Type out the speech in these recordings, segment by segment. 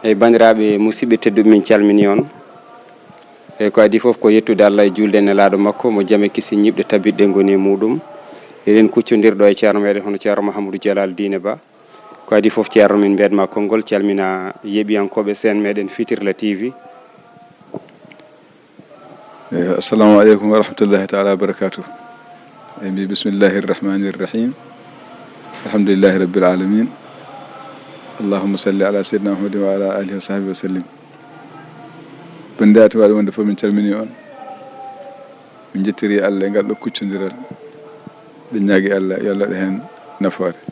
e bandiraɓe musidɓe tedduɓe min calmini on e ko adi fof ko yettude Allah e julde nelaɗo makko mo jame kisi ñibɗe tabitɗe ngoni e muɗum eɗen kuccodirɗo e ceerno meɗen hono ceerno Mahamadou Dialal Dine Ba ko adi fof ceerno min bedma konngol calmina yeɓiyankoɓe sen meɗen Fitirla TV. assalamu aleykum wa rahmatullahi taala wa barakatuh. mbi bismillahi rrahmani rrahim alhamdulillahi rabbil alamin allahumma salli ala sayyidina muhammadin wa ala alihi wa sahbihi wa sallim. bandiraɓe waɗi wonde fof min calmini on, min jettiri Allah e ngal ɗo kuccodiral ɗe ñaagui Allah yo Allah waɗa hen nafoore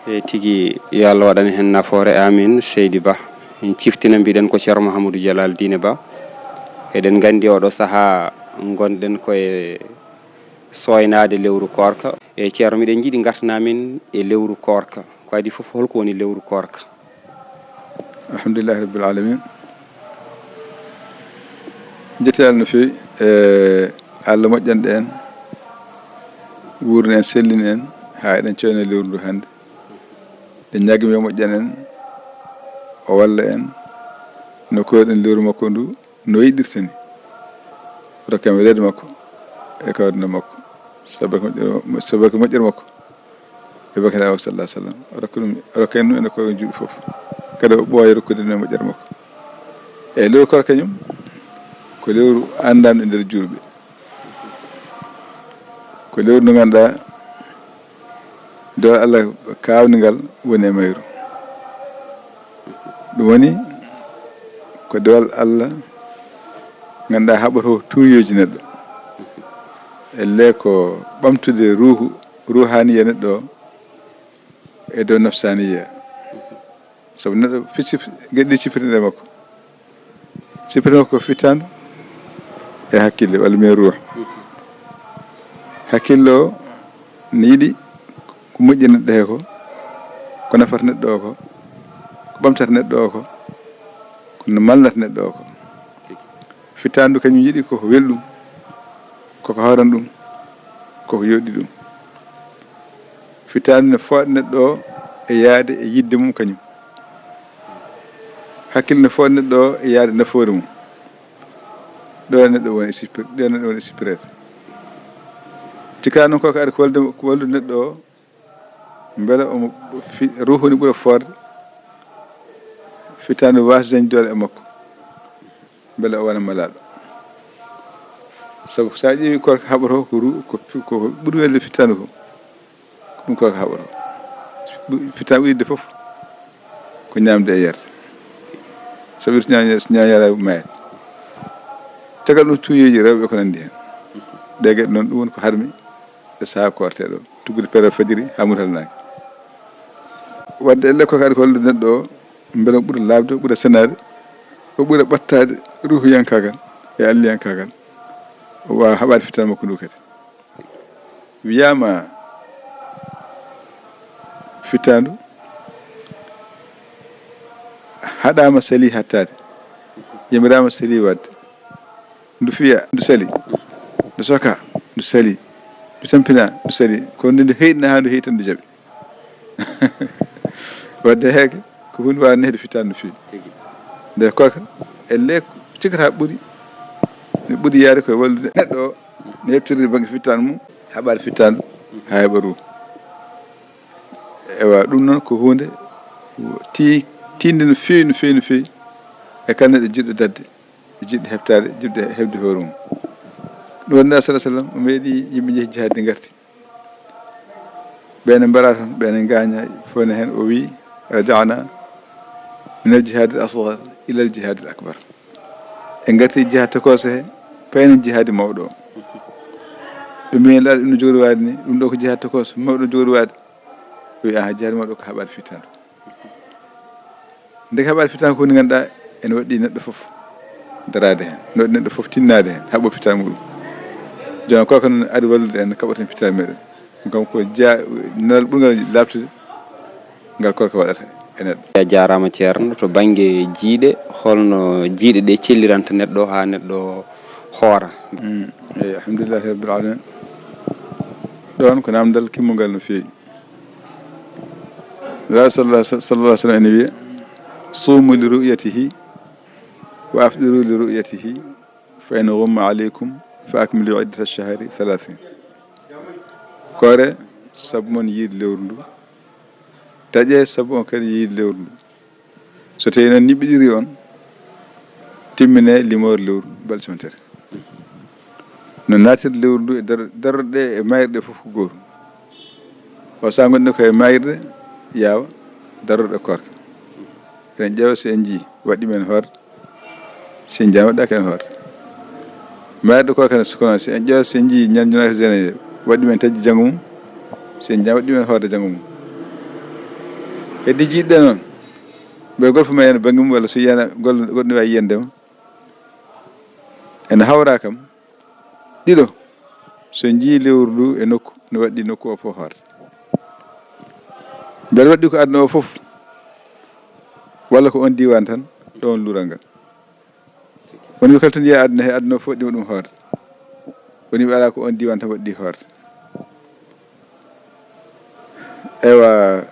e tigui yo Allah waɗana hen nafoore amin. Seydi Ba en ciftina mbiɗen ko ceerno Mahamadou Dialal Dine Ba eɗen gandi oɗo saaha gonɗen koye soynade lewru korka e ceerno miɗen jiiɗi gartanamin e lewru korka ko adi fof holko woni lewru korka. alhamdulillahi rabbil alamin, jetti Allah no fewi Allah moƴƴanɗe en wurni en sellini en ha eɗen coyno lewru ndu hannde ɗe ñaguimi yo moƴƴan en o walla en no koyɗen lewru makko ndu no yiɗirta ni rokkam welede makko e kawrinde makko sabaki moƴƴere makko e bakane awak sallah sallam rokka en ɗum ene koye juuɗe fof kadi o ɓooya rokkude ɗum e moƴƴere makko. eyyi lewru kor kañum ko lewru andandu e nder julɓe, ko lewru ndu ganduɗa dewal Allah kawnigal woni e mayru. ɗum woni ko dewal Allah ganduɗa haɓoto tuuyoji neɗɗo elle ko ɓamtude ruhaniya neɗɗo o e dow nafsaniya. saabu neɗɗo gueɗɗi cifride makko ko fittandu e hakkille walla min ruh. hakkille o ne yiiɗi ko moƴƴi neɗɗo he ko nafata neɗɗo o ko ɓamtata neɗɗo o ko no mallata neɗɗo o ko. fittandu kañum yiiɗi koko welɗum, koko hawran ɗum, koko yoɗɗi ɗum. fittandu ne fooɗa neɗɗo o e yaade e yidde mum kañum. hakkille ne fooɗa neɗɗo o e yaade nafoore mum. ɗo neɗɗo woni e sippirede. cikka noon koko ari ko wallude neɗɗo o beele omo ruhu ni ɓuura forde fittandu wasa dañde doole e makko beele o wona malaɗo. saabu sa ƴeewi korka haɓoto ko ɓuuri welde fittandu ko ɗum korka haɓoto. fittandu ɓuurde foof ko ñamde e yerde, saabu ñañara mayat. caggal ɗum tuuyoji rewɓe ko nandi hen ɗe gueɗe noon ɗum woni ko harmi e saaha korteɗo tuggude pere fajiri ha mutalnaki. wadde elle ko kadi ko wallude neɗɗo o beele o ɓuura labde, o ɓuura senade, o ɓuura ɓattade ruhuyankagal e alliyankagal, o wawa haɓade fitan makko ndu kadi. wiyama fittandu haɗama sali hattade, yamirama sali wadde, ndu fiya ndu sali, ndu soka ndu sali, ndu tampina ndu sali, kono nde ndu heyɗina ha ndu heeyi tan ndu jaaɓi. wadde heege ko hunde wawi nehde fittandu no fewi. nde koka elle cikkata ɓuuri yaade koye wallude neɗɗo o ne heɓtirde banggue fittandu mum, haɓade fittandu ha heeɓa ruhu. ewa ɗum noon ko hunde tinde no fewi no fewi no fewi e kala neɗɗo jiɗɗo dadde e jiɗɗo heɓtade jiɗɗo heɓde hoore mum. ɗum wonda salah sallam o meeɗi yimɓe jeehi jihad ɗi garti ɓene mbaɗa tan ɓene gaña fone hen o wi rajana min al jihad al asghar ila al jihad al akbar. en garti jihad tokoso he payne jihadi mawɗo o. ɓe mbi hen ɗum no jogori wade ni, ɗum ɗo ko jihad tokoso mawɗo jogori wade. o wi aha jihad mawɗo ko haɓade fittandu. nde haɓade fittandu ko hunde ganduɗa ene waɗɗi neɗɗo foof darade hen, ne waɗi neɗɗo foof tinnade hen haɓɓo fittandu muɗum. joni koko noon ari wallude en kaɓoten fittandu meɗen. ɗum kam ko nelal ɓurgal labtude ngal korka waɗata e neɗɗo. a jarama ceerno. to banggue jiiɗe holno jiiɗe ɗe celliranta neɗɗo ha neɗɗo hoora? eyyi alhamdulillahi rabbil alamin. ɗon ko namdal kimmogal no fewi. la sallallahu alaihi wasallam ene wiya suumu li ru'yatihi wa afdiru li ru'yatihi fa in ghumma alaykum fa akmilu iddata ash-shahri 30 koore sabu mon yiide lewru ndu daƴe sabu on kadi yiide lewru ndu so tawi noon niɓɓiɗiri on timmine limore lewru balɗe simantere no natirde lewru ndu e darorɗe e mayirɗe fof ko gootu o sa gonɗe koye mayirɗe yaawa darorɗe korka enen ƴeewa so en jii waɗɗi men hoorde si en jaami waɗɗaka en hoorde mayirɗe korka ne sukono si en ƴeewa so en jii ñalñunaka jene waɗɗi men tajji janngo mum si en jaami waɗɗi men hoorde janngo mum heddi jiiɗɗe noon ɓe golfo ma ene bangi mum walla so yiyana goɗɗo ne wawi yiyandema ene hawra kam ɗiɗo so jii lewru ndu e nokku ne waɗɗi nokku o fof hoorde mbeɗa waɗɗi ko aduna o fof walla ko on diwan tan ɗo on luural ngal woni kala to jiiya aduna he aduna o fof ɗima ɗum hoorde woni ɓe ala ko on diwan tan waɗɗi hoorde ewa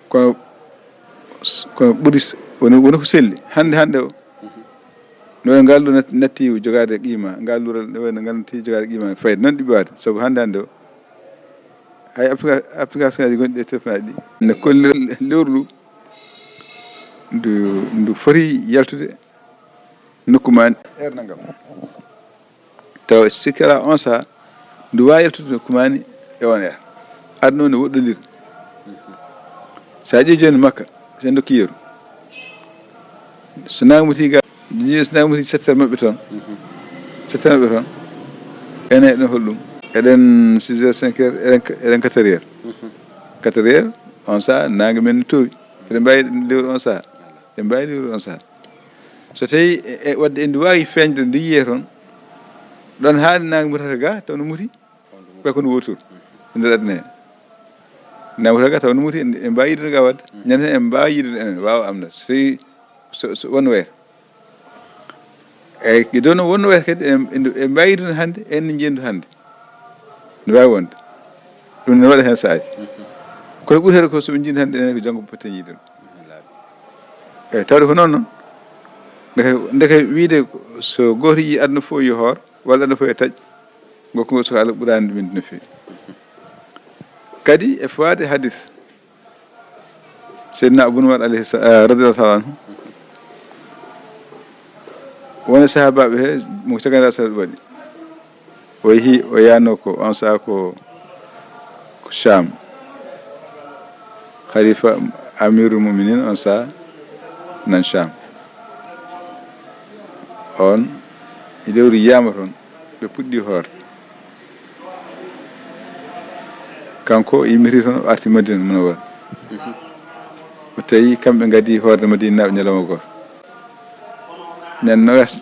kono ɓuri woni ko selli hande o no ngallu natti jogade qima ngallural no ngal natti jogade qima fayda noon ɗiɓi wade sabu hande o hay application ngaji gonɗi e téléphone aji ɗi ne kolli lewru ndu foti yaltude nokku ma erne ngam taw sikki ala on saha ndu wawi yaltude nokku mani e on heure aduna o ne woɗɗodiri sa ƴeewi joni Makka sen dokki yeeru so nagamuti ga so nagamuti secteur maɓɓe toon enen eɗen holɗum eɗen 6 heures 5 heures eɗen 4 heures 4 heures on saha nangue men ne towi eɗen mbawi lewru on saha eɗen mbawi lewru on saha so tawi wadde en wawi feñde ndu yiye toon ɗon haade nangue mutata ga taw no muti ɓay ko no wotori e nder aduna he nangue mutata ga taw no muti en mbawi yiide ga wadde ñande hen en mbawi yiide enen wawa amna so wonno wayata eyyi ɗo noon wonno wayata kadi en mbawi yiide hande en ne jendu hande ne wawi wonde ɗum ne waɗa hen saaji kono ɓuuri heeɗo ko soɓe jiidi hande enen ko janggo potten yiide ɗum eyyi tawde ko noon ndeke wiide so goto yii aduna fof yo hoor walla aduna fof e taƴ gokko ngo soko Allah ɓuurani ɗumen no fewi kadi e fawade hadis seydina Abou Noumar radiyallahu taala anhu woni sahabaɓe he mo caganda sa waɗi o yeehi o yanno ko on saha ko Cham khalifa amirul muminin on saha nan Cham on e lewru yiyama toon ɓe puɗɗi hoorde kanko yimmiti toon o arti Madina Munawwara o tawi kamɓe gadi hoorde Madina naɓe ñalawma goto ñande nogas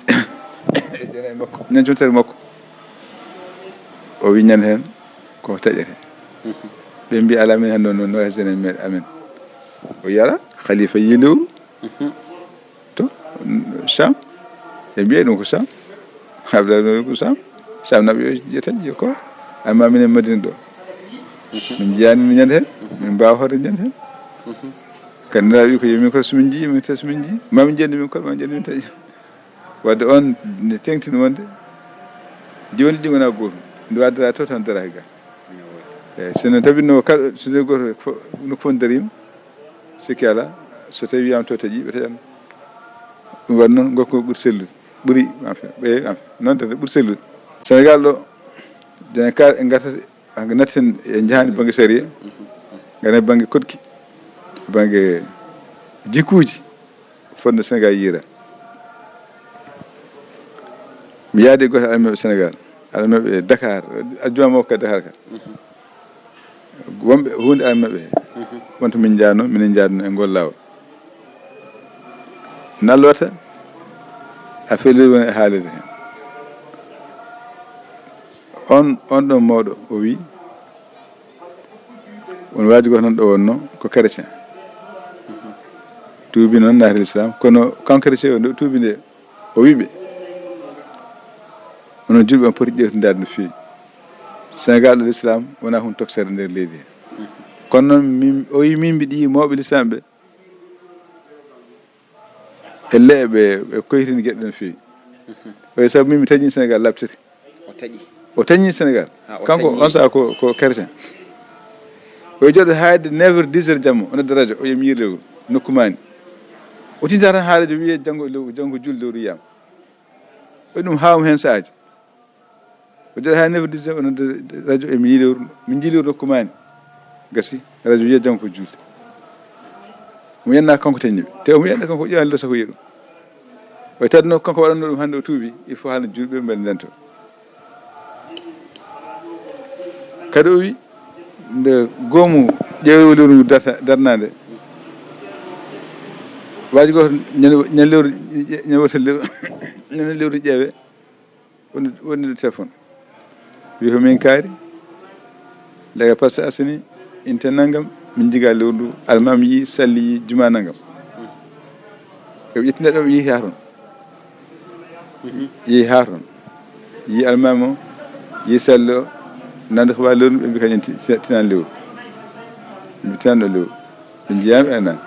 jene makko ñande jomtere makko o wi ñande hen ko taƴete ɓe mbi ala min hande noon nogas jene meɗe amen o yara khalifa yi lewru to Cham e mbiye ɗum ko Cham haɓdano ko Cham naɓe yo taƴi yo ko amma minen Madina ɗo min jiyani ñande hen min mbawa hoorde ñande hen kadi nana wi ko yomin ko somin jii min tawi somin jii mamin jendi min koɗe ma jendi min taƴi wadde on ne tengtini wonde joni ɗi gona gotum nde waddata to tan daraki ga eyyi sono tabinno kala sone goto nokku fof darima sikki ala so tawi wiyama to taƴi ɓe taƴatno ɗum waɗi noon gorko ɓuuri sellude ɓuuri noon tede ɓuuri sellude Sénégal ɗo jene ka en gartata natten e jahani banggue saria gane banggue kodki banggue jikkuji fonde Sénégal yiira mi yaadi e goto almeɓe Sénégal almeɓe Dakar aljuma makko ka Dakar ka wonɓe hunde almeɓe he wonto min jaadno minen jaadno e ngol lawol nalwata a felori woni e haalede hen on ɗon mawɗo o wi won waji goto noon ɗo wonno ko chrétien tuubi noon naati l'islam kono kanko chrétien o tuubi nde o wiɓe onon julɓe on poti ƴewtidade no fewi Sénégal ɗo l'islam wona hunde toksere nder leydi he kono noon o wi min mbiɗa yiya mawɓe l'islam ɓe e leɓe koytini gueɗe ɗon feewi oye sabu min mi tañi Sénégal labtete o tañi Sénégal kanko on saaha ko chrétien oye jooɗo haade 9h 10h jamma o nodda radio o yemi yir lewru nokkumani o tinta tan haalajo wiye janggo julde lewru yiyama o ɗum hawmo hen saahaji o jooɗo ha 9h 10h o nodda radio emi yi lewru min jii lewru nokkumani gasi radio wiye janggo ko julde mo yenna kanko tañiɓe te omo yenna kanko ƴewa lesa ko yiɗum o tadno kanko waɗanno ɗum hannde o tuubi il faut hande julɓe mbeɗa ndento kadi o wi nde goomu ƴeewo lewru ngu darnade waji goto ñande lewru ñande lewru ƴeewe wonni ɗo téléphone wi ko min kaari lega pasque asini inte naggam min jiga lewru ndu almam yi salli yi juma naggam o ƴettine ɗo yeehi ha toon yeehi ha toon yi almam o yi salli o nande ko wawi lewru ɓe mbi kañum tinani lewru ɓe tinani ɗo lewru ɓe jiyami enani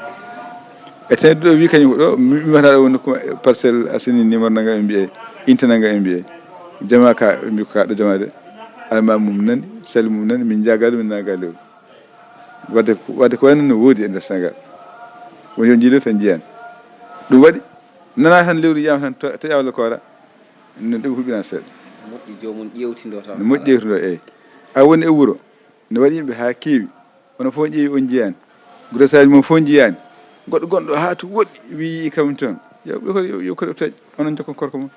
e tawde ɗo wi kañum ko ɗo mimata ɗo woni ko parcelle asini numéro naggam ɓe mbiye inte naggam ɓe mbiye jama ka ɓe mbi ko kaɗo jama de almam mum nani salli mum nani min jaga ɗum min naga lewru wadde ko wayno no woodi e nder Sénégal woni yo jiilow tan jiyani ɗum waɗi nana tan lewru yiyama tan to ƴawla koora no ɗum huɓina seeɗa moƴƴi jomum ƴewtindo tan no moƴƴi ƴewtindo eyyi a woni e wuuro ne waɗi yimɓe ha keewi onon fof ƴeewi on jiyani guresaji moom fof jiyani goɗɗo gonɗo ha to woɗɗi wi kam toon yo koɗe taƴ onon jokkon korko mum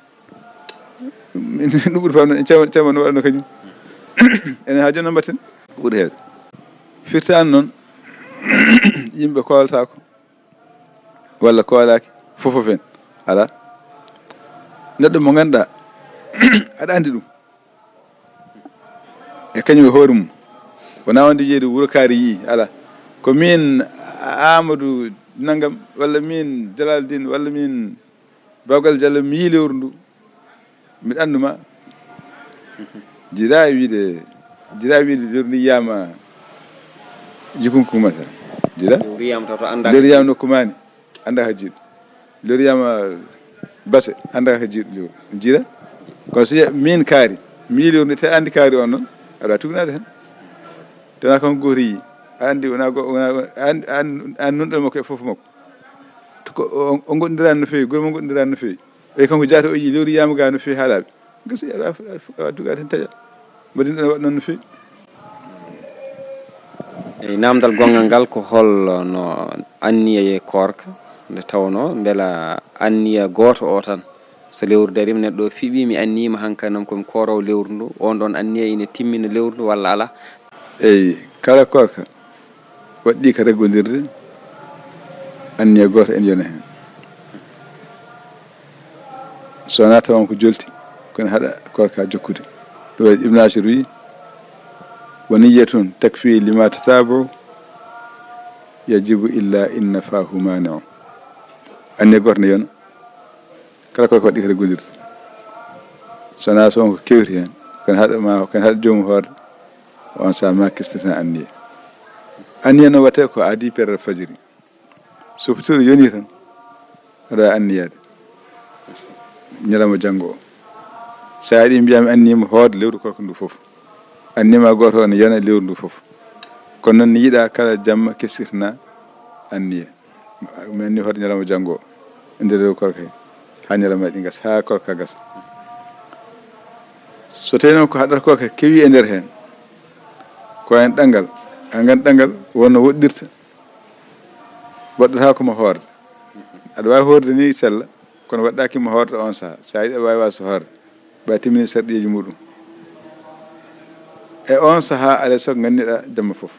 ɗum ɓuuri famno en cama no waɗano kañum enen ha joni no mbatten ɓuuri heewde firtani noon yimɓe kooltako walla koolaki fofof en ala neɗɗo mo ganduɗa aɗa andi ɗum e kañum e hoore mum wona wonde wiyeede wuuro kaari yi ala ko min Amadou naggam walla min Jalaluddin walla min Bawgal Diallo mi yi lewru ndu mbiɗa anduma jiiɗa wiide lewru ndi yiyama jikunkumata jiiɗa lewru yiyama nokkumani anda ka jiiɗo lewru yiyama Basse anda ka jiiɗo lewru jiiɗa kono so min kaari mi yi lewru ndi tawi andi kaari on noon aɗa tugnade hen tewona kanko goto yi a andi an nunɗal makko e foof makko o goɗɗodirani no fewi goto mo goɗɗodirani no fewi ɓay kanko jaata o yi lewru yiyama ga no fewi ha laaɓi gasi aɗa dugade hen taƴa mbaɗin ɗon waɗ noon no fewi eyi namdal gongal ngal ko holno anniya e korka nde tawno beela anniya goto o tan so lewru darima neɗɗo fiiɓi mi annima hankkadinam komi korowo lewru ndu on ɗon anniya ine timmina lewru ndu walla ala eyyi kala korka waɗɗi ko reggodirde anniya goto en yona hen so wona tawon ko jolti kono haɗa korka jokkude ɗo waɗi Ibn Ashir wi waniyatun takfi lima tatabu yajibu illa inna fahu mani'u anniya goto ne yona kala korka waɗɗi ko reggodirde so wona so won ko kewti hen kono haɗa jomum hoorde on saaha ma kestatan anniya no watte ko adi pere fajiri so fotiri yoni tan aɗa anniyade ñalawma janggo o sa aɗi mbiyami anniyima hoorde lewru korko ndu foof anniyama goto o ne yona lewru ndu foof kono noon ne yiiɗa kala jamma kestirtana anniya mi anni hoorde ñalawma janggo o e nder lewru korka he ha ñalawma ɗi gasa ha korka gasa so tawi noon ko haɗata korka kewi e nder hen ko hen ɗangal ha gandi ɗangal wonno woɗɗirta waɗɗata komo hoorde aɗa wawi hoorde ni sella kono waɗɗakimo hoorde on saaha sa yiiɗi aɗa wawi waso hoorde ɓa timmini sarɗiyeji muɗum e on saaha alay saago gandiɗa jamma foof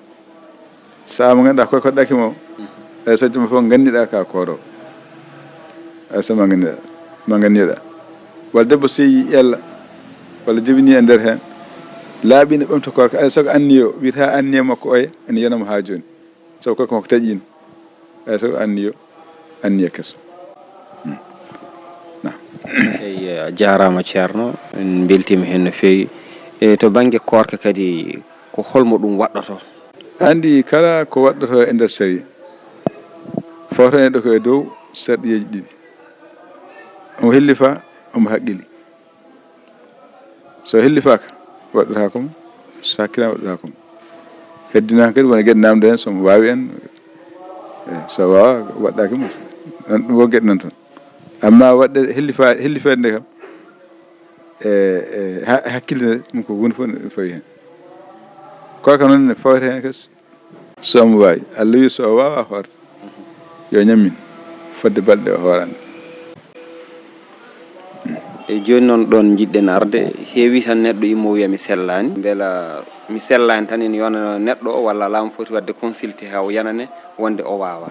saaha mo ganduɗa koye koɗɗakimo o alay saago jamma foof gandiɗa ka korowo alay saago ma gandiɗa walla debbo seyi ƴella walla jibini e nder hen laaɓi ne ɓamta korka alay saago anniyo wiyata anniya makko oya ene yonamo ha joni sabu korka makko taƴino alay saago anniya keso eyi a jarama ceerno en beltima hen no fewi e to banggue korka kadi ko holmo ɗum waɗɗoto andi kala ko waɗɗoto e nder série foto en ɗo koye dow sarɗiyeji ɗiɗi omo hellifa omo haqqili so hellifaka waɗata komo so hakkilama waɗata komo heddina kadi wona gueɗe namde hen somo wawi en so wawa waɗɗaki mo ɗum wo gueɗe noon toon amma waɗde hellifede nde kam hakkille ɗum ko hunde fof ne fawi hen koka noon ne fawete hen kas so omo wawi Allah wi so wawa hoorde yo ñammin fodde balɗe o hoorande e joni noon ɗon jiɗɗen arde heewi tan neɗɗo immo wiya mi sellani beela mi sellani tan ene yona neɗɗo o walla laamu foti wadde consulté ha o yanane wonde o wawa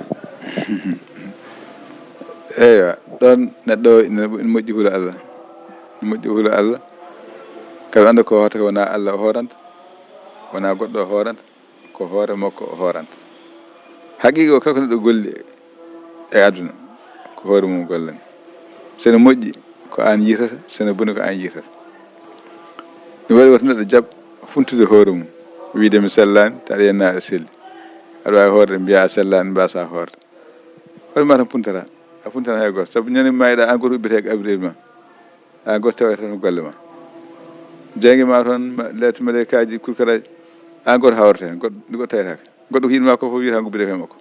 eywa ɗon neɗɗo o ene moƴƴi huulo Allah ene moƴƴi huulo Allah kaɓe anda ko hoota wona Allah o hooranta wona goɗɗo o hooranta ko hoore makko o hooranta haqiqa o kala ko neɗɗo golli e aduna ko hoore mum gollani sene moƴƴi ko an yitata sene boni ko an yitata ɗum waɗi woto neɗɗo jaab funtude hoore mum wiide mi sellani ta aɗa yenna aɗa selli aɗa wawi hoorde mbiya a sellani mbasa hoorde hoore ma tan puntata a funtata hay goto saabu ñande mayiɗa an goto ubbite abril ma an goto tawete tan golle ma jeygue ma toon lettu maleykaji kurkaraji an goto hawrete hen goɗɗo tawetaka goɗɗo ko yiɗma ko fof wiyata gubbide koye makko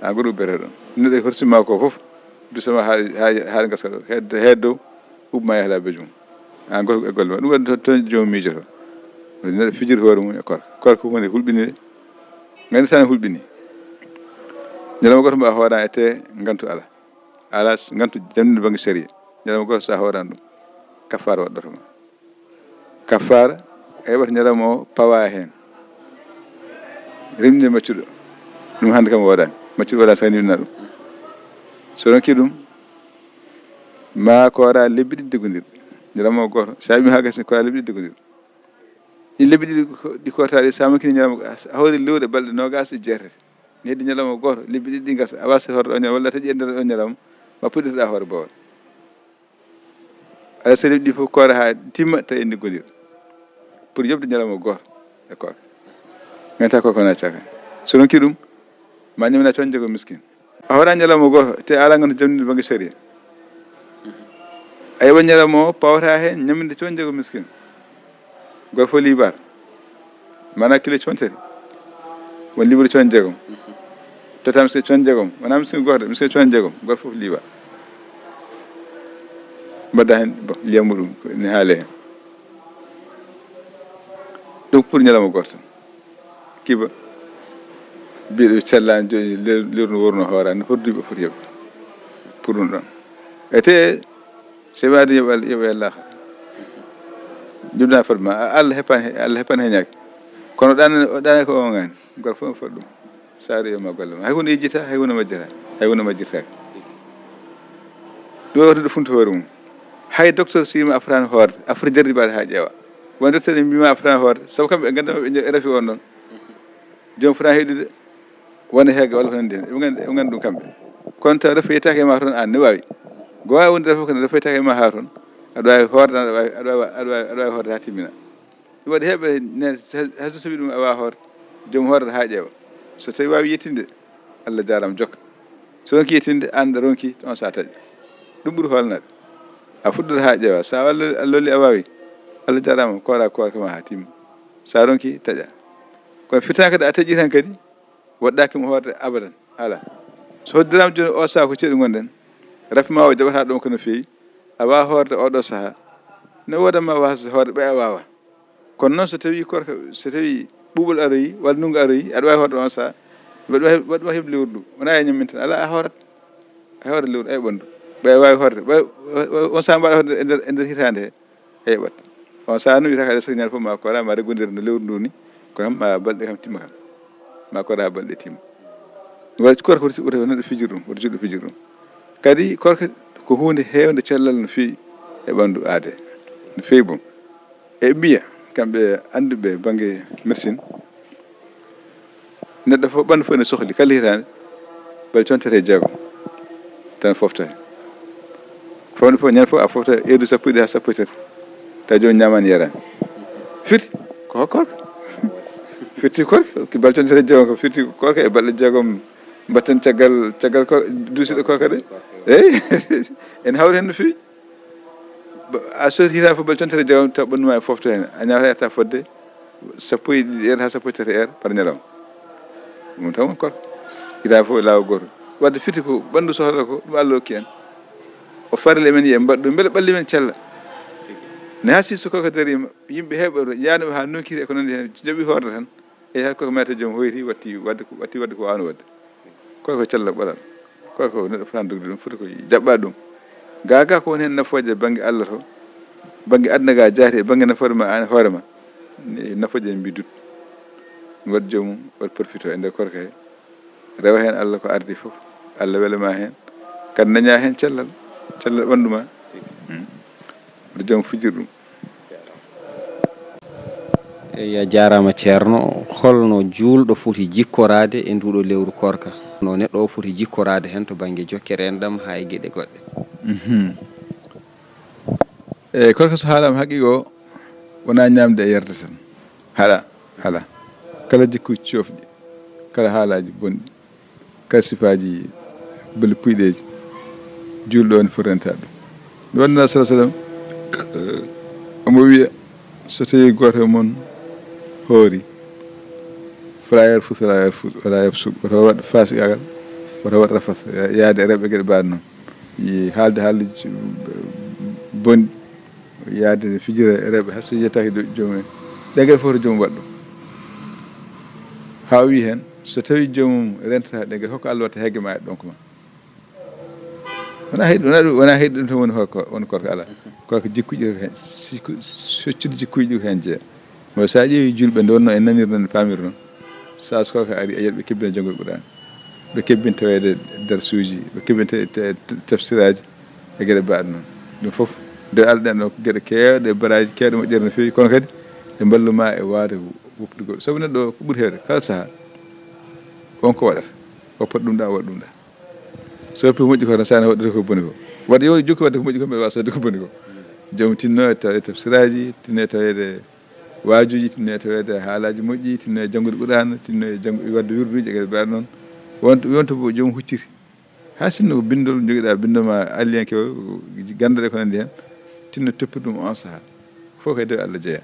an goto ubbete ɗon neɗɗo hortima ko fof dusama haade gaska ɗo hedde dow ubbma yahala bejum an goto e golle ma ɗum waɗi toon jomum miijoto neɗɗo fijiri hoore mum e korka ko hunde hulɓinide gandi tan hulɓini ñalawma goto mbawa hoorani ete gantu ala gantu jamnide banggue série ñalawma goto sa hoorani ɗum kaffara waɗɗoto ma kaffara a heɓata ñalawma o pawa hen remnide maccuɗo ɗum hande kam woɗani maccuɗo waɗa sanidina ɗum so ronki ɗum ma kora lebbi ɗiɗi deggodirɗe ñalawma o goto sa wi ha gasi kora lebbi ɗiɗi deggodirɗe ɗi lebbi ɗiɗi ɗi kotaɗe sa makkini ñalawma a hawri lewɗe balɗe nogas e jeetati ne heddi ñalawma goto lebbi ɗiɗi ɗi gasa a wasa hoorde o ñalawma walla taƴi e nder o ñalawma ma puɗɗitoɗa hoore bawol aɗa so lebbi ɗi fof koora ha timma tawi en diggodir pour yobde ñalawma goto e korka ganta koko wona caka so ronki ɗum ma ñamina coon jego miskin a hoora ñalawma goto te ala ganto jamnide banggue série a yeɓa ñalawma o pawata hen ñaminde coon jego miskin goto fof libar mana kilo coon tati won libru coon jeegom totta miskin coon jeegom wona miskin goto miskin coon jeegom goto fof libar mbadda hen liyam muɗum ne haale hen ɗum pour ñalawma goto tan kiba mbiɗo sellani joni lewru no worno hoorani hodduɓe foti heɓde pour ɗum ɗon ete so waade yoɓe Allah jumɗa fotma Allah heppani heñaki kono ɗane ko o gani goto fof no foti ɗum saari yoma golle ma hay hunde yejjita hay hunde majjata hay hunde majjirtaki ɗum wawtude funti hoore mum hay docteur sima a fotani hoorde a foti jarribade ha ƴeewa won docteur en mbima a fotani hoorde saabu kamɓe gandama ɓe rafi on ɗon joni fotani heɗude wona heege walla ko nandi hen eɓe gandi ɗum kamɓe kono taw refa yettaki e ma toon an ne wawi go wawi wonde refa kono refa yettaki e ma ha toon aɗa wawi hoorde aɗa wawi hoorde ha timmina ɗum waɗi heeɓe ne hayso sowi ɗum a wawa hoorde joomum hoorde ha ƴeewa so tawi wawi yettinde Allah jarama jokka so ronki yettinde an ɗa ronki on sa taƴa ɗum ɓuuri holnade a fuɗɗoto ha ƴeewa sa Allah lolli a wawi Allah jarama kora kama ha timma sa ronki taƴa kono firtani kadi a taƴi tan kadi waɗɗaki mo hoorde abadan ala so hoddirama joni o saaha ko ceeɗu gonɗen rafima o jaɓata ɗon kono feewi a wawa hoorde oɗo saaha ne wodanma wasa hoorde ɓe a wawa kono noon so tawi ɓuuɓol aroyi walla ndugngu aroyi aɗa wawi hoorde on saaha waɗma heɓde lewru ndu wona e ñammin tan ala a hoore lewru ay ɓandu ɓe wawi hoorde on saaha mbaɗa hoorde e nder hitande he a yeɓat on saaha no wiyata ka so ñande fof ma kora ma reggodir no lewru ndu ni ko kam ma balɗe kam timma kam ma koɗa ha balɗe timma waɗi korka woto neɗɗo fijir ɗum woto jiɗɗo fijir ɗum kadi korka ko hunde hewde cellal no fewi e ɓandu aade no fewi boom e mbiya kamɓe anduɓe banggue médecine neɗɗo fof ɓandu fof ne sohli kala hitande bal contete jeegom tan foftoy fawde fof ñande fof a fofta heure sappo e ɗiɗi ha sappo e tati taw joni ñamani yarani firti ko hokkorka firti korka bal contete jeegom ko firti korka e balɗe jeegom mbatten caggal ko duusiɗo ko kadi eyi en hawri hen no fewi a sooti hita fof bal contere jawam taw ɓanndu ma e fofto hen a ñawata fodde 12 ha 13 par ñalawma ɗum tan won korka hita fof laawa goto wadde fiti ko ɓanndu sohlata ko ɗum Allah hokki en o farli men yiye mbaɗɗum beele ɓalli men cella ne ha siso koko darima yimɓe heɓe yaanoɓe ha nokkiri e ko nandi hen jooɓi horde tan e hay koko meta joom hoyti watti wadde ko wano wadde koy ko cella ɓaɗal koy ko neɗɗo fotani dogde ɗum foti ko jaɓɓa ɗum gaga ko woni hen nafoje banggue Allah to banggue aduna ga jaati e banggue nafoore ma an hoorema nafoje en mbidut waɗi joomum waɗi profito e nder korka he rewa hen Allah ko ardi foof Allah welama hen kadi daña hen cellal ɓandu ma waɗi joom fijir ɗum eyi a jarama ceerno holno juulɗo foti jikkorade e nduɗo lewru korka no neɗɗo o foti jikkorade hen to banggue jokkere en ɗam ha e gueɗe goɗɗe eyyi korka so haalama haqiqi o wona ñamde e yerde tan haɗa kala jikkuji cofɗi kala haalaji bonɗi kala sifaji bele puyɗeji julɗo ne foti renta ɗum nde wannana salah sallam omo wiya so tawi goto e moon hoori fala wala yafsuk woto waɗ fasiqagal woto waɗ rafat yaade e rewɓe gueɗe mbaɗe noon haalde haalduji bonɗi yaade fijira e rewɓe hayso yettaki joomum en ɗe gueɗe fof to joomum waɗ ɗum ha wi hen so tawi joomum rentata ɗe gueɗe hokko Allah watta heege ma e ɗonko ma wona heyɗi ɗum tan woni korka ala korka jikkuji hen soccude jikkuji ɗi ko hen jeeya mo sa ƴeewi julɓe nde wonno en nanir noon pamir noon sa so korka ari a yiyat ɓe kebbina janggoɓe Qur'an ɓe kebbin tawede darsuji ɓe kebbin tafsiraji e gueɗe mbaɗe noon ɗum foof nde alɗen ɗo gueɗe kewɗe baraji kewɗe moƴƴere no fewi kono kadi ɓe mballuma e waade woppude goɗɗo saabu neɗɗo ko ɓuuri hewde kala saaha wonko waɗata o pot ɗum ɗa waɗa ɗum ɗa so pi moƴƴi ko tan sane waɗata ko boni ko wadde yo jokki wadde ko moƴƴi ko mbeɗa wawa sodde ko boni ko joom tinno e tawede tafsiraji tinno e tawede waajuji tinno e tawede haalaji moƴƴi tinno e janggude Qur'an tinno e wadde wirduji e gueɗe mbaɗe noon wonto joom hucciti ha sinno ko bindol joguiɗa bindoma alliyanke o gandade ko nandi hen tinno toppir ɗum on saaha fof ko e dewe Allah jeeya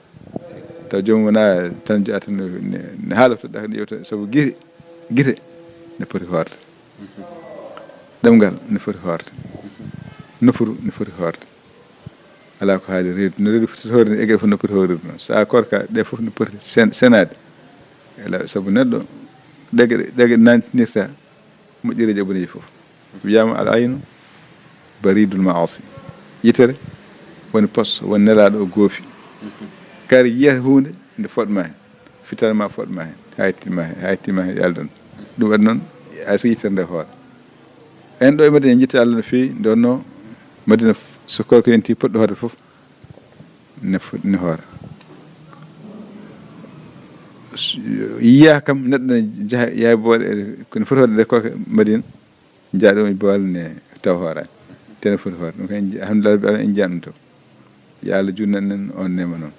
taw joomum wona tan joya tan ne haala toɗɗa ko ƴewta saabu guite ne poti hoorde ɗemgal ne foti hoorde nofuru ne foti hoorde ala ko haali reedu no reedu foti hoorde e gueɗe fof no poti hooride noon sa korka ɗe fof no poti senade saabu neɗɗo ɗegueɗe nantinirta moƴƴereji e boneji fof wiyama al aynu baridul maasi yitere woni posso woni nelaɗo o goofi kari yiyata hunde nde fodma hen fitanma fodma hen hayittima hen yaldon ɗum waɗi noon hayso yitere nde hoore en ɗo e Madina en jitta Allah no fewi nde wonno Madina so korko yonti poɗɗo hoorde foof ne hoora yiya kam neɗɗo ne jaaha yaha boole kono foti hoorde nde korka Madina jaaɗo e boole ne taw hoorani tene foti hoorde ɗum kay alhamdulillah rabbil alamin en jiyan ɗum taw yo Allah junnan en on nema noon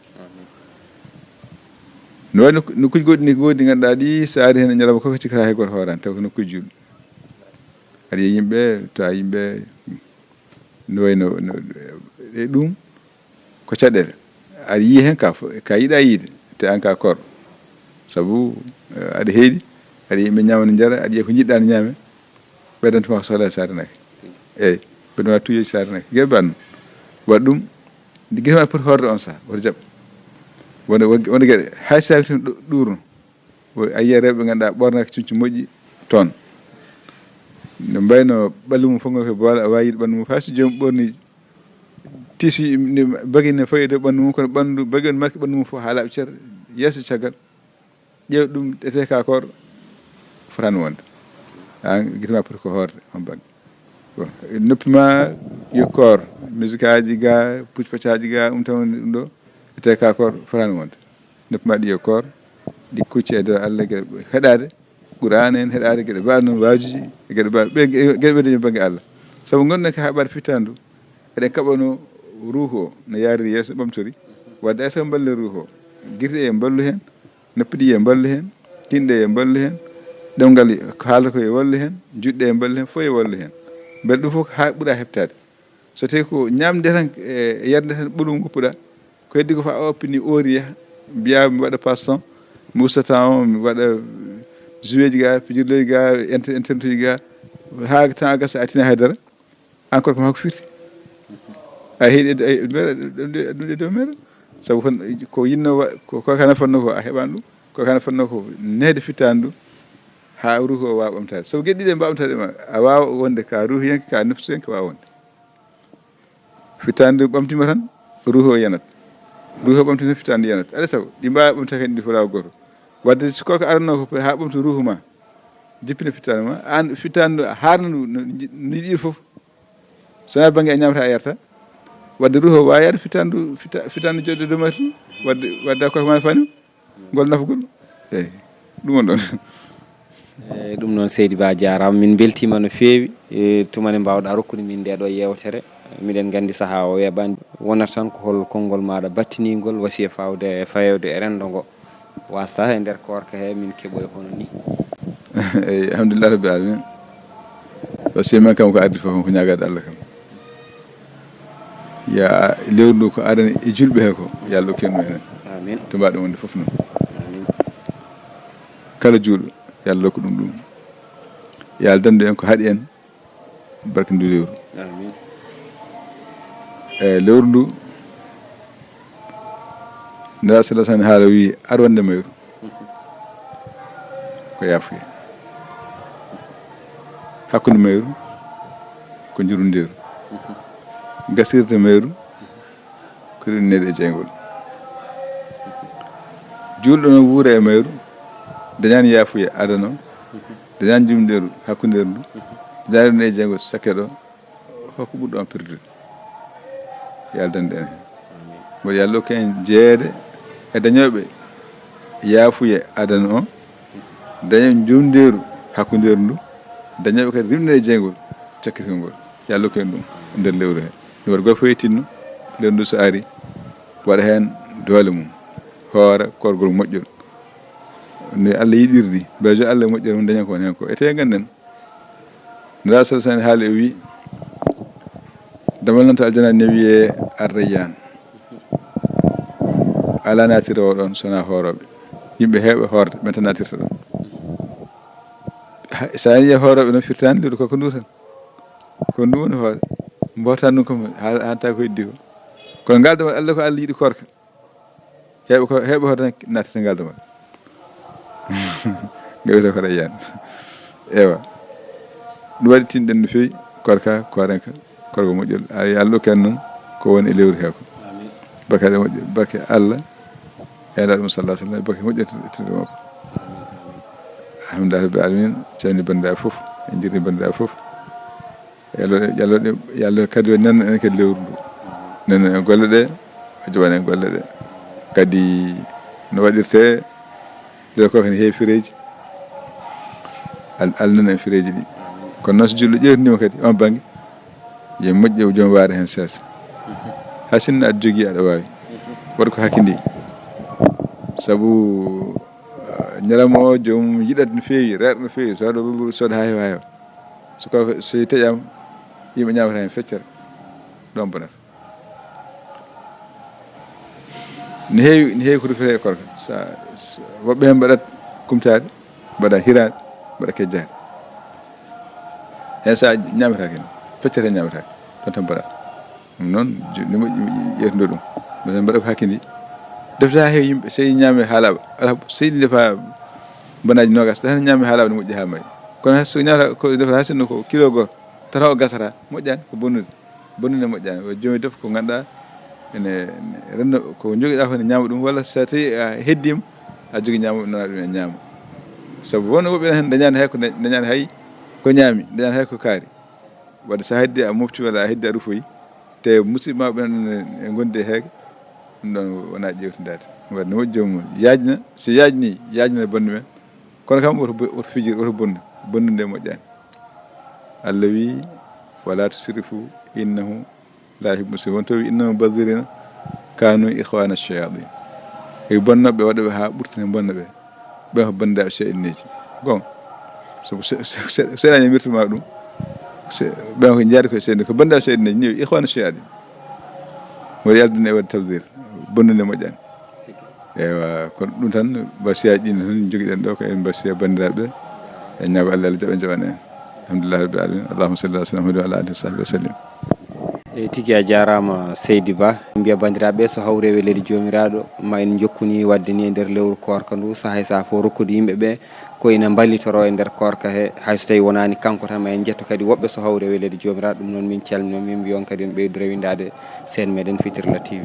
no waɗi nokkuji goɗɗi ni goodi ganduɗa ɗi sa ari hen e ñalawma koko cikkata hay goto hoorani taw ko nokkuji julɗi aɗa yiya yimɓe tawa yimɓe no wayno e ɗum ko caɗele aɗa yiya hen ka yiiɗa yiide te an ka korɗo saabu aɗa heeɗi aɗa yimɓe ñamana jara aɗa yiya ko jiɗɗa ne ñaame ɓeydantuma ko sohla sarenake eyyi ɓeydama tuyoji sarenake gueɗe mbaɗ noon waɗa ɗum guite ma poti hoorde on saaha woto jaɓ wonde gueɗe hay so tawi tan ɗurno a yiya rewɓe ɓe ganduɗa ɓornaka cuñci moƴƴi toon ne mbayno ɓalli mum fof ngo ko boole a wawi yiide ɓandu mum hay so joomum ɓorni tisi bagui ne fawi dow ɓandu mum kono ɓandu bagui on marque ɓandu mum fof ha laaɓi ceer yesso caggal ƴeew ɗum ete ka korɗo fotani wonde an guite ma poti ko hoorde on banggue bon noppi ma yo koor musique aji ga pucci paccaji ga tan ɗum ɗo ete ka korɗo fotani wonde noppi ma ɗi yo koor ɗi kucci e dow Allah gueɗe heɗade Qur'an en heɗade gueɗe mbaɗe noon wajuji e gueɗe mbaɗe gueɗe ɓeɗe banggue Allah saabu gonɗen ko haɓade fittandu eɗen kaɓano ruuhu o no yaari yeeso ɓamtori wadde hay so balle ruuhu o guite e mballu hen noppi ɗi e mballu hen kinɗe e mballu hen ɗemgal haala ko e wallu hen juɗɗe e balli hen fof e wallu hen beele ɗum fof ha ɓuura heɓtade so tawi ko ñamde tan e yarde tan ɓolum goppuɗa ko heddi ko fa a oppini oori yaha mbiya mi waɗa passe-temps mi usta temps mi waɗa jouet ji ga pijirleji ga internet uji ga ha temps a gasa a tina haydara encore ko makko firti a heeɗi ɗum ɗe dow meɗa saabu ko yinno ko kana fonno ko a heɓani ɗum ko kana fonno ko nede fittani ɗum ha ruuhu o wawa ɓamtade sabu gueɗe ɗiɗi e mbawtade ma a wawa wonde ka ruuhiyanke ka nafsuyanke wawa wonde fittande ɓamtima tan ruuhu o yanat ruuhu o ɓamtima fittande yanat alay saago ɗi mbawi ɓamta kadi ɗi fo lawa goto wadde sukoko aranno ko ha ɓamta ruuhu ma jippina fittande ma an fittande harna no yiɗiri foof sona banggue a ñamata a yarta wadde ruuhu o wawa yaade fittande joɗde dow mari wadde koye ma fani ngol nafgol eyyi ɗum on ɗon eyyi ɗum noon seydi Ba jarama min beltima no fewi tumane mbawɗa rokkude min ndeɗo yewtere miɗen gandi saaha o weɓani wonata tan ko hol konngol maɗa battinigol wasiya fawde fayewde e rendo ngo wasta e nder korka he min keeɓoy hono ni eyyi alhamdulillah rabbil alamin wasiya men kam ko ardi foof ko ñagade Allah kam ya lewru ndu ko arani e julɓe he ko yo Allah okkenno enen amin to mbaɗum wonde foof noon amin kala julɗo yo Allah rokku ɗum yo Allah dandu en ko haaɗi en barke ndu lewru amin e lewru ndu nda sala san haala wi ar wonde mayru ko yafuya hakkude mayru ko jurunderu gasirde mayru ko rinnede e jeygol julɗo no wuura e mayru dañani yafuya adano dañani jurunderu hakkuderu ndu dañani rinne e jeygol sakke ɗo hoko ɓurɗo on perdude yo Allah dandu en hen mboɗo yo Allah hokku en jeede e dañoɓe yaafuya adana o dañoɓe jurunderu hakkuderu ndu dañoɓe kadi rimnede e jeygol cakkitol ngol yo Allah hokku en ɗum e nder lewru he ɗum waɗa goto fof e tinno lewru ndu so ari waɗa hen doole mum hoora korgol moƴƴol no Allah yiɗirni mbejo Allah moƴƴere mum daña ko hen ko ete ganden nda sa san haali o wi damal noon to aljana ne wiye Ar-Rayyan ala natiro ɗon sona horoɓe yimɓe heewɓe horde ɓen tan natirta ɗon sa yiye horoɓe noon firtani lewru koko ndu tan ko ndu woni hoore mbotan ɗum kom hanta ko heddi ko kono ngal damal Allah ko Allah yiɗi korka heewɓe horde tan natirta ngal damal gawita ko Rayyan ewa ɗum waɗi tinɗen no fewi korka korenka korko moƴƴol ay Allah ken noon ko woni e lewru he ko barke moƴƴol barke Allah e ɗum sallallahu alaihi wasallam barke moƴƴirde makko alhamdulillah rabbil alamin ceni bandiraɓe fof en jirni bandiraɓe fof yallo kadi o nanno en kadi lewru ndu nanno en golle ɗe o jooɓani en golle ɗe kadi no waɗirte nde ko ne heewi fireji Allah nanno en fireji ɗi kono noon so julɗo ƴewtidima kadi on banggue yo moƴƴo joom waare hen sesa ha sinno aɗa jogui aɗa wawi waɗa ko hakkidi saabu ñalawma o joomum yiɗat no fewi reeɗo no fewi soda ha heewa heewa soko so taƴama yimɓe ñamata hen feccere ɗon bonata ne heewi ko rufete e korka woɓɓe hen mbaɗat kumtade mbaɗa hirade mbaɗa kejjade hen sa ñamatake no feccere ñamatake ɗon tan mbaɗa ɗum noon ne moƴƴi ƴeytude ɗum ɓe mbaɗa ko hakkidi defte ha heewi yimɓe sey ñaami haalaɓa ala seyɗi defa bonaji nogas tan ñaami haalaɓa ne moƴƴi ha maayi kono so ñaata ko defata ha sinno ko kilo goto tata o gasata moƴƴani ko bonnude moƴƴani o joomi def ko ganduɗa ene renno ko joguiɗa ko ne ñaama ɗum walla so tawi a heddima a jogui ñaama nana ɗum e ñaama saabu wonno woɓɓe hen dañani hay ko dañani hay ko ñaami dañani hay ko kaari wadde sa heddi a mofti walla a heddi a rufoyi te musidɓe mabɓe e gondi e heege ɗum ɗon wona ƴewtidade wadde ne moƴƴi joomum yajna so yajni yajna bonne men kono kam woto fijir woto bonnude moƴƴani Allah wi wala tusrifu innahu la yuhibbu musrifin wonto wi innahu badirina kanu ikhwana shayatin e bonnoɓe waɗoɓe ha ɓurtina bonnoɓe ɓen ko banndaɓe cheyɗineji gon so seeɗañe wirtuma ɗum ɓen ko jaari koye seede ko banda seede ne ñeewi ihwana cheyadi waɗi aldine waɗi tabdir bonnude moƴƴani eywa kono ɗum tan basiyaji ɗin tan joguiɗen ɗo ko en basiya bandiraɓe e ñaago Allah jaɓen jaɓan en alhamdulillah rabbil alamin allahumma salli ala sayyidina wa ala alihi wa sahbihi wa sallim e tigi a jarama Seydi Ba mbiya bandiraɓe so hawre welede jomiraɗo ma en jokkuni wadde ni e nder lewru korka ndu sahay sa fo rokkude yimɓeɓe ko ina ballitoro e nder korka he hayso tawi wonani kanko tan ma en jetto kadi woɓɓe so hawre welede jomiraɗo ɗum noon min calmino min mbiyon kadi en ɓeydu rewindade sen meɗen Fitirla TV